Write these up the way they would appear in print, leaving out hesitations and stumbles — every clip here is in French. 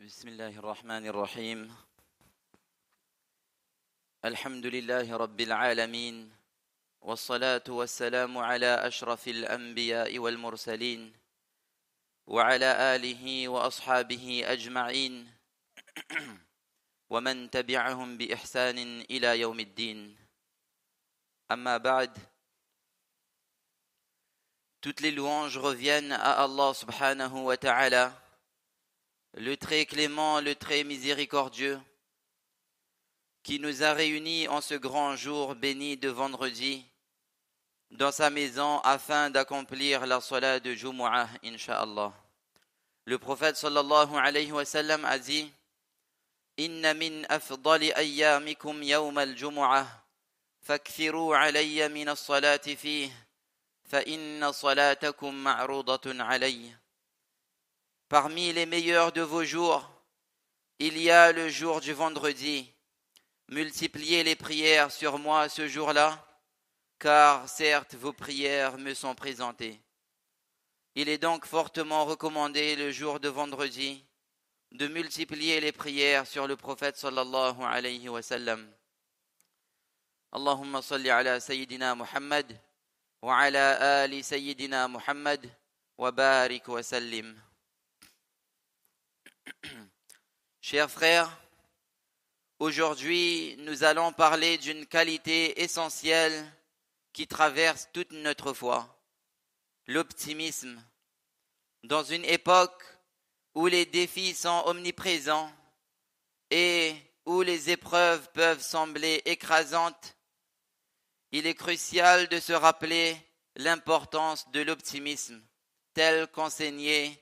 بسم الله الرحمن الرحيم الحمد لله رب العالمين والصلاة والسلام على أشرف الأنبياء والمرسلين وعلى آله وأصحابه أجمعين ومن تبعهم بإحسان إلى يوم الدين أما بعد. Toutes les louanges reviennent à Allah subhanahu wa ta'ala, le très clément, le très miséricordieux, qui nous a réunis en ce grand jour béni de vendredi, dans sa maison afin d'accomplir la salat de Jumu'ah, incha'Allah. Le prophète sallallahu alayhi wa sallam a dit: Inna min afdali ayyamikum yawm al-Jumu'ah, fakthiru alayya min as-salati fih, fa inna salatakum ma'rudatun alayya. Parmi les meilleurs de vos jours, il y a le jour du vendredi. Multipliez les prières sur moi ce jour-là, car certes vos prières me sont présentées. Il est donc fortement recommandé le jour de vendredi de multiplier les prières sur le prophète sallallahu alayhi wa sallam. Allahumma salli ala Sayyidina Muhammad wa ala ali Sayyidina Muhammad wa barik wa sallim. Chers frères, aujourd'hui nous allons parler d'une qualité essentielle qui traverse toute notre foi, l'optimisme. Dans une époque où les défis sont omniprésents et où les épreuves peuvent sembler écrasantes, il est crucial de se rappeler l'importance de l'optimisme tel qu'enseigné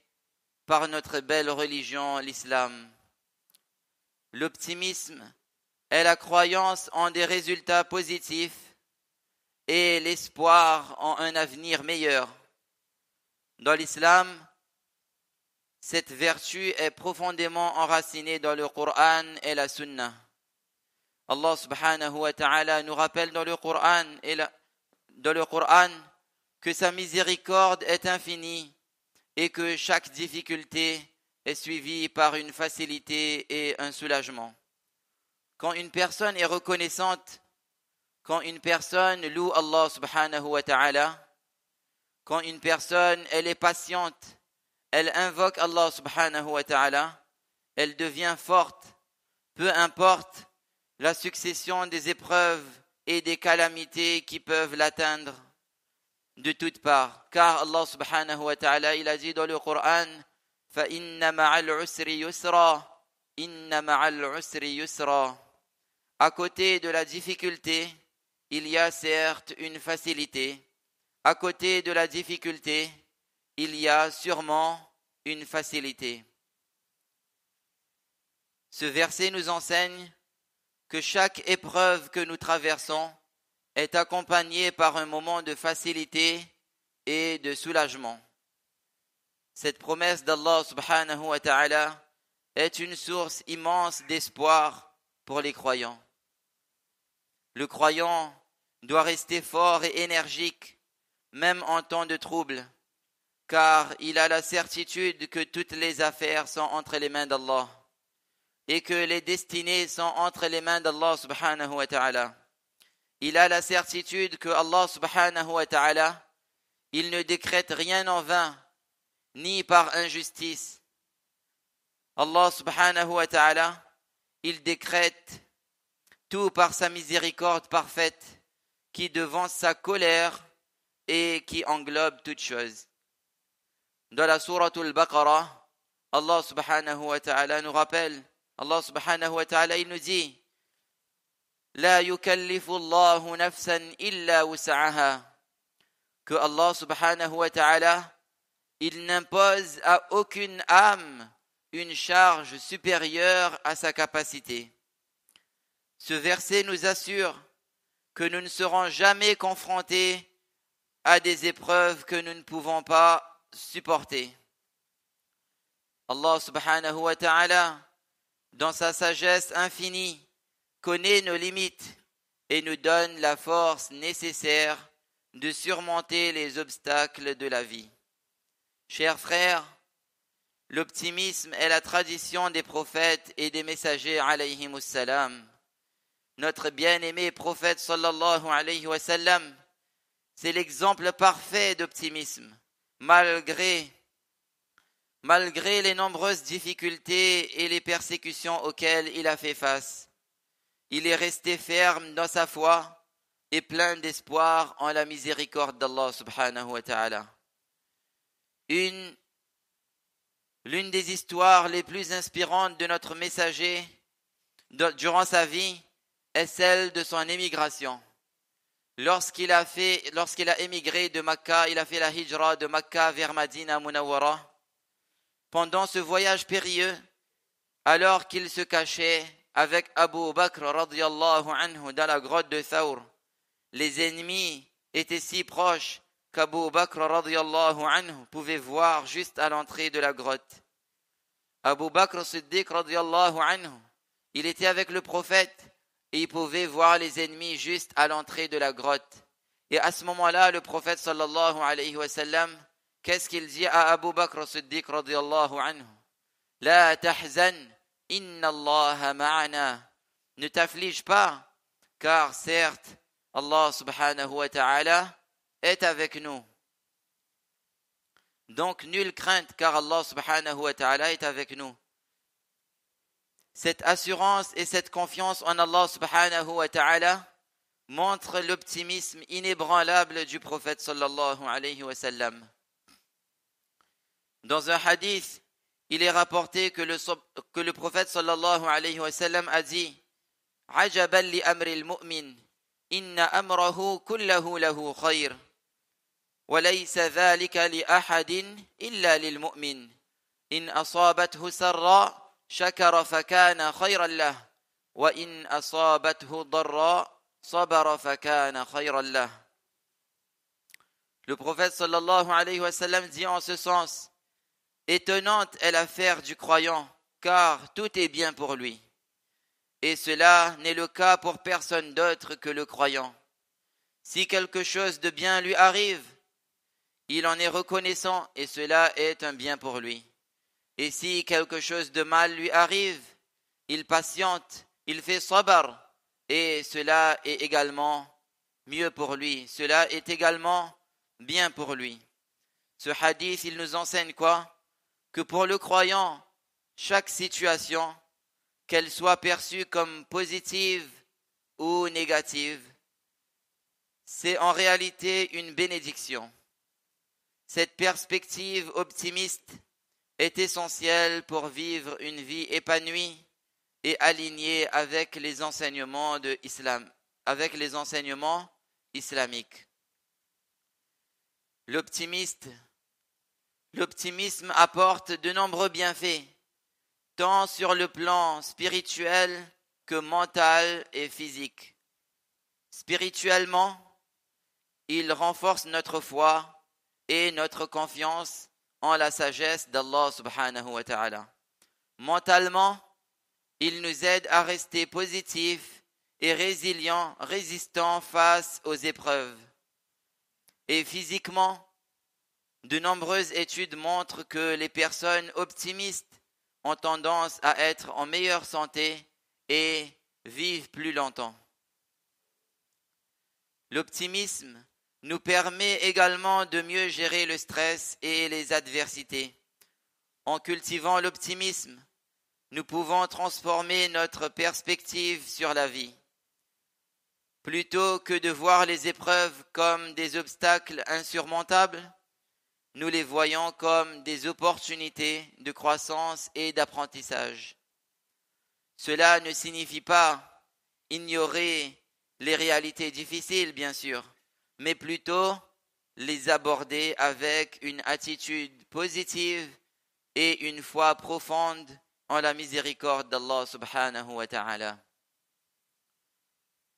par notre belle religion, l'islam. L'optimisme est la croyance en des résultats positifs et l'espoir en un avenir meilleur. Dans l'islam, cette vertu est profondément enracinée dans le Coran et la Sunna. Allah subhanahu wa ta'ala nous rappelle dans le Coran que sa miséricorde est infinie et que chaque difficulté est suivie par une facilité et un soulagement. Quand une personne est reconnaissante, quand une personne loue Allah subhanahu wa ta'ala, quand une personne elle est patiente, elle invoque Allah subhanahu wa ta'ala, elle devient forte, peu importe la succession des épreuves et des calamités qui peuvent l'atteindre de toutes parts. Car Allah subhanahu wa ta'ala, il a dit dans le Coran: Fa inna ma'al usri yusra, inna ma'al usri yusra. À côté de la difficulté, il y a certes une facilité. À côté de la difficulté, il y a sûrement une facilité. Ce verset nous enseigne que chaque épreuve que nous traversons est accompagnée par un moment de facilité et de soulagement. Cette promesse d'Allah subhanahu wa ta'ala est une source immense d'espoir pour les croyants. Le croyant doit rester fort et énergique, même en temps de trouble, car il a la certitude que toutes les affaires sont entre les mains d'Allah et que les destinées sont entre les mains d'Allah subhanahu wa ta'ala. Il a la certitude que Allah subhanahu wa ta'ala, il ne décrète rien en vain, ni par injustice. Allah subhanahu wa ta'ala, il décrète tout par sa miséricorde parfaite, qui devance sa colère et qui englobe toutes choses. Dans la sourate al-Baqarah, Allah subhanahu wa ta'ala nous rappelle, Allah subhanahu wa ta'ala, il nous dit: La yukallifu Allahu nafsan illa wus'aha. Que Allah subhanahu wa ta'ala, il n'impose à aucune âme une charge supérieure à sa capacité. Ce verset nous assure que nous ne serons jamais confrontés à des épreuves que nous ne pouvons pas supporter. Allah subhanahu wa ta'ala, dans sa sagesse infinie, connaît nos limites et nous donne la force nécessaire de surmonter les obstacles de la vie. Chers frères, l'optimisme est la tradition des prophètes et des messagers alayhimus salam. Notre bien-aimé prophète sallallahu alayhi wa sallam, c'est l'exemple parfait d'optimisme, malgré les nombreuses difficultés et les persécutions auxquelles il a fait face. Il est resté ferme dans sa foi et plein d'espoir en la miséricorde d'Allah subhanahu wa ta'ala. L'une des histoires les plus inspirantes de notre messager durant sa vie est celle de son émigration. Lorsqu'il a émigré de Makka, il a fait la hijra de Makka vers Madina Munawwara. Pendant ce voyage périlleux, alors qu'il se cachait avec Abu Bakr radiyallahu anhu dans la grotte de Thawr, les ennemis étaient si proches qu'Abu Bakr radiyallahu anhu pouvait voir juste à l'entrée de la grotte. Abu Bakr Siddiq radiyallahu anhu, il était avec le prophète et il pouvait voir les ennemis juste à l'entrée de la grotte. Et à ce moment-là, le prophète sallallahu alayhi wa sallam, qu'est-ce qu'il dit à Abu Bakr Siddiq radiyallahu anhu? La tahzan, inna Allah ma'ana. Ne t'afflige pas, car certes, Allah subhanahu wa ta'ala est avec nous. Donc, nulle crainte, car Allah subhanahu wa ta'ala est avec nous. Cette assurance et cette confiance en Allah subhanahu wa ta'ala montrent l'optimisme inébranlable du prophète sallallahu alayhi wa sallam. Dans un hadith, il est rapporté que le prophète sallallahu alayhi wa sallam a dit « Ajaban li amri al-mu'min, inna amrahu kullahu lahu khayr, wa laysa dhalika li ahadin illa lil mu'min, in asabathu sarra, shakara fakana khayran lah, wa in asabathu darra, sabara fakana khayran lah. » Le prophète sallallahu alayhi wa sallam dit en ce sens: étonnante est l'affaire du croyant, car tout est bien pour lui. Et cela n'est le cas pour personne d'autre que le croyant. Si quelque chose de bien lui arrive, il en est reconnaissant et cela est un bien pour lui. Et si quelque chose de mal lui arrive, il patiente, il fait sabr, et cela est également mieux pour lui. Cela est également bien pour lui. Ce hadith, il nous enseigne quoi? Que pour le croyant, chaque situation, qu'elle soit perçue comme positive ou négative, c'est en réalité une bénédiction. Cette perspective optimiste est essentielle pour vivre une vie épanouie et alignée avec les enseignements de l'islam, avec les enseignements islamiques. L'optimisme apporte de nombreux bienfaits, tant sur le plan spirituel que mental et physique. Spirituellement, il renforce notre foi et notre confiance en la sagesse d'Allah subhanahu wa ta'ala. Mentalement, il nous aide à rester positifs et résistants face aux épreuves. Et physiquement, de nombreuses études montrent que les personnes optimistes ont tendance à être en meilleure santé et vivent plus longtemps. L'optimisme nous permet également de mieux gérer le stress et les adversités. En cultivant l'optimisme, nous pouvons transformer notre perspective sur la vie. Plutôt que de voir les épreuves comme des obstacles insurmontables, nous les voyons comme des opportunités de croissance et d'apprentissage. Cela ne signifie pas ignorer les réalités difficiles, bien sûr, mais plutôt les aborder avec une attitude positive et une foi profonde en la miséricorde d'Allah subhanahu wa ta'ala.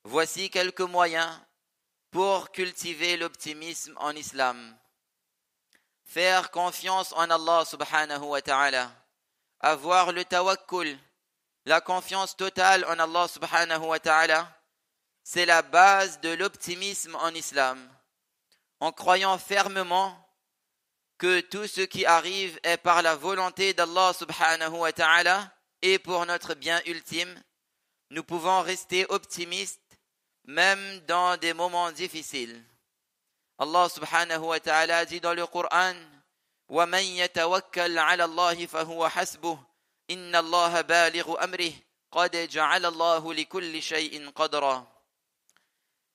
Voici quelques moyens pour cultiver l'optimisme en islam. Faire confiance en Allah subhanahu wa ta'ala. Avoir le tawakkul, la confiance totale en Allah subhanahu wa ta'ala, c'est la base de l'optimisme en islam. En croyant fermement que tout ce qui arrive est par la volonté d'Allah subhanahu wa ta'ala et pour notre bien ultime, nous pouvons rester optimistes même dans des moments difficiles. Allah subhanahu wa ta'ala dit dans le Coran: وَمَنْ يَتَوَكَّلْ عَلَى اللَّهِ فَهُوَ حَسْبُهُ إِنَّ اللَّهَ بَالِغُ أَمْرِهِ قَدْ جَعَلَ اللَّهُ لِكُلِّ شَيْءٍ قَدْرًا.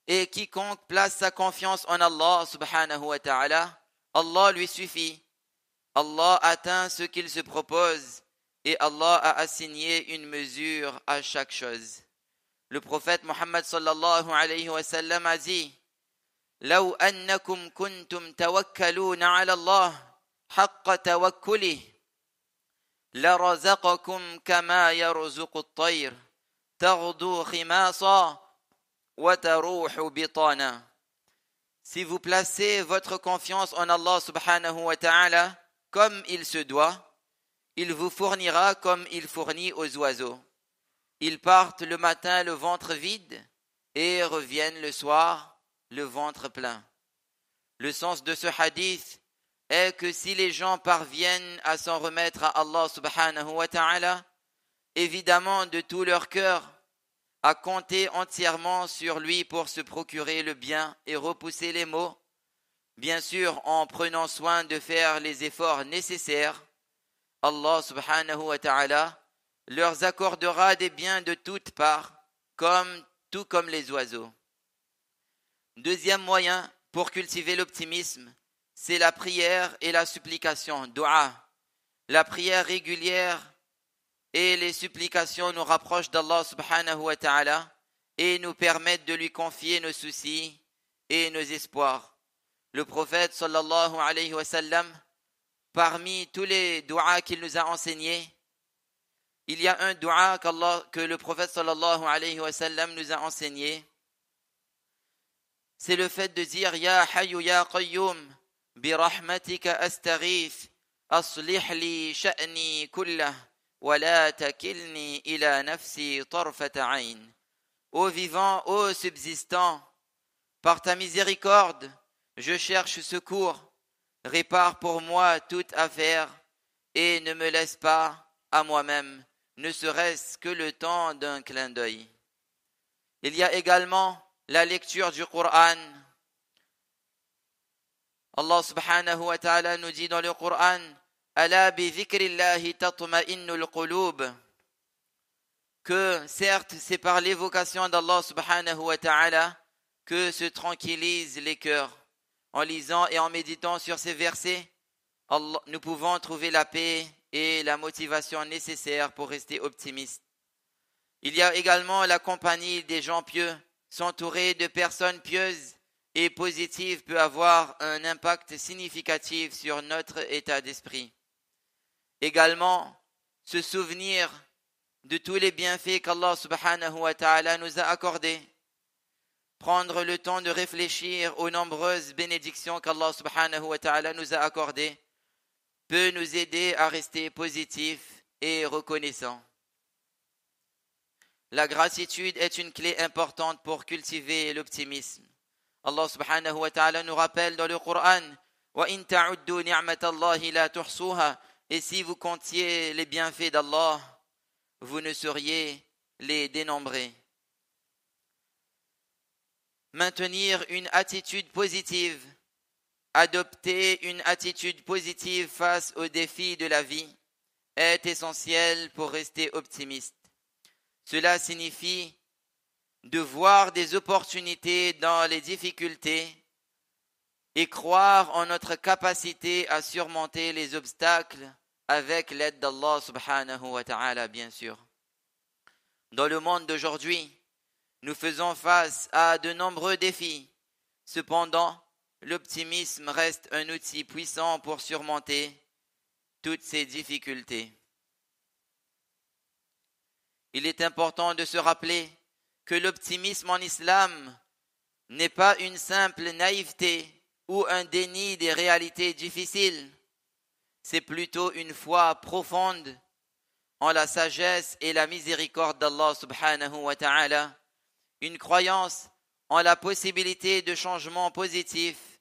Et quiconque place sa confiance en Allah subhanahu wa ta'ala, Allah lui suffit. Allah atteint ce qu'il se propose et Allah a assigné une mesure à chaque chose. Le prophète Muhammad sallallahu alayhi wa sallam a dit: لو أنكم كنتم توكلون على الله حق توكله لرزقكم كما يرزق الطير تغدو خماصا وتروح بطانا. Si vous placez votre confiance en Allah subhanahu wa ta'ala comme il se doit, il vous fournira comme il fournit aux oiseaux. Ils partent le matin le ventre vide et reviennent le soir le ventre plein. Le sens de ce hadith est que si les gens parviennent à s'en remettre à Allah subhanahu wa ta'ala, évidemment de tout leur cœur, à compter entièrement sur lui pour se procurer le bien et repousser les maux, bien sûr en prenant soin de faire les efforts nécessaires, Allah subhanahu wa ta'ala leur accordera des biens de toutes parts, tout comme les oiseaux. Deuxième moyen pour cultiver l'optimisme, c'est la prière et la supplication, dua. La prière régulière et les supplications nous rapprochent d'Allah subhanahu wa ta'ala et nous permettent de lui confier nos soucis et nos espoirs. Le prophète sallallahu alayhi wa sallam, parmi tous les duas qu'il nous a enseignés, il y a un dua que le prophète sallallahu alayhi wa sallam nous a enseigné. C'est le fait de dire: Ya Hayyu Ya Qayyum, bi rahmatika astaghith, aslih li sha'ni kullah, wa la takilni ila nafsi tarfata ayn. Ô vivant, ô subsistant, par ta miséricorde, je cherche secours, répare pour moi toute affaire, et ne me laisse pas à moi-même, ne serait-ce que le temps d'un clin d'œil. Il y a également la lecture du Coran. Allah subhanahu wa ta'ala nous dit dans le Coran: Ala bi dhikrillahi tatma'innul qulub. Que certes c'est par l'évocation d'Allah subhanahu wa ta'ala que se tranquillisent les cœurs. En lisant et en méditant sur ces versets, nous pouvons trouver la paix et la motivation nécessaire pour rester optimistes. Il y a également la compagnie des gens pieux. S'entourer de personnes pieuses et positives peut avoir un impact significatif sur notre état d'esprit. Également, se souvenir de tous les bienfaits qu'Allah subhanahu wa ta'ala nous a accordés. Prendre le temps de réfléchir aux nombreuses bénédictions qu'Allah subhanahu wa ta'ala nous a accordées peut nous aider à rester positifs et reconnaissants. La gratitude est une clé importante pour cultiver l'optimisme. Allah subhanahu wa ta'ala nous rappelle dans le Coran: وَإِن تَعُدُّوا نِعْمَةَ اللَّهِ لَا تُحْصُوهَا. Et si vous comptiez les bienfaits d'Allah, vous ne sauriez les dénombrer. Maintenir une attitude positive, adopter une attitude positive face aux défis de la vie est essentiel pour rester optimiste. Cela signifie de voir des opportunités dans les difficultés et croire en notre capacité à surmonter les obstacles avec l'aide d'Allah subhanahu wa ta'ala, bien sûr. Dans le monde d'aujourd'hui, nous faisons face à de nombreux défis. Cependant, l'optimisme reste un outil puissant pour surmonter toutes ces difficultés. Il est important de se rappeler que l'optimisme en islam n'est pas une simple naïveté ou un déni des réalités difficiles. C'est plutôt une foi profonde en la sagesse et la miséricorde d'Allah subhanahu wa ta'ala, une croyance en la possibilité de changements positifs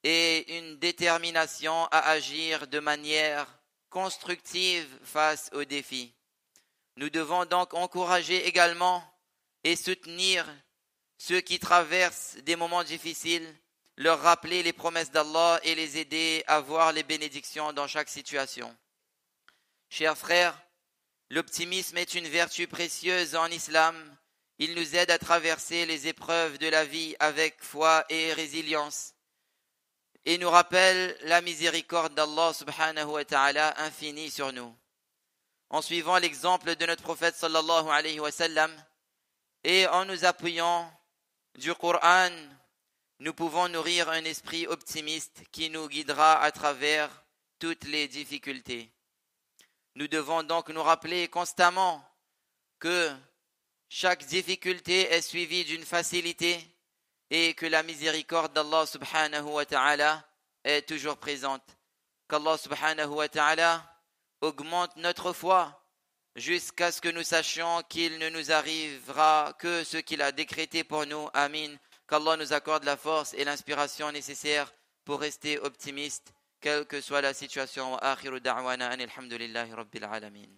et une détermination à agir de manière constructive face aux défis. Nous devons donc encourager également et soutenir ceux qui traversent des moments difficiles, leur rappeler les promesses d'Allah et les aider à voir les bénédictions dans chaque situation. Chers frères, l'optimisme est une vertu précieuse en islam. Il nous aide à traverser les épreuves de la vie avec foi et résilience et nous rappelle la miséricorde d'Allah subhanahu wa ta'ala infinie sur nous. En suivant l'exemple de notre prophète sallallahu alayhi wa sallam et en nous appuyant du Coran, nous pouvons nourrir un esprit optimiste qui nous guidera à travers toutes les difficultés. Nous devons donc nous rappeler constamment que chaque difficulté est suivie d'une facilité et que la miséricorde d'Allah subhanahu wa ta'ala est toujours présente. Qu'Allah subhanahu wa ta'ala augmente notre foi jusqu'à ce que nous sachions qu'il ne nous arrivera que ce qu'il a décrété pour nous. Amin. Qu'Allah nous accorde la force et l'inspiration nécessaires pour rester optimistes, quelle que soit la situation. Wa akhiru da'wana anil hamdulillahi rabbil alamin.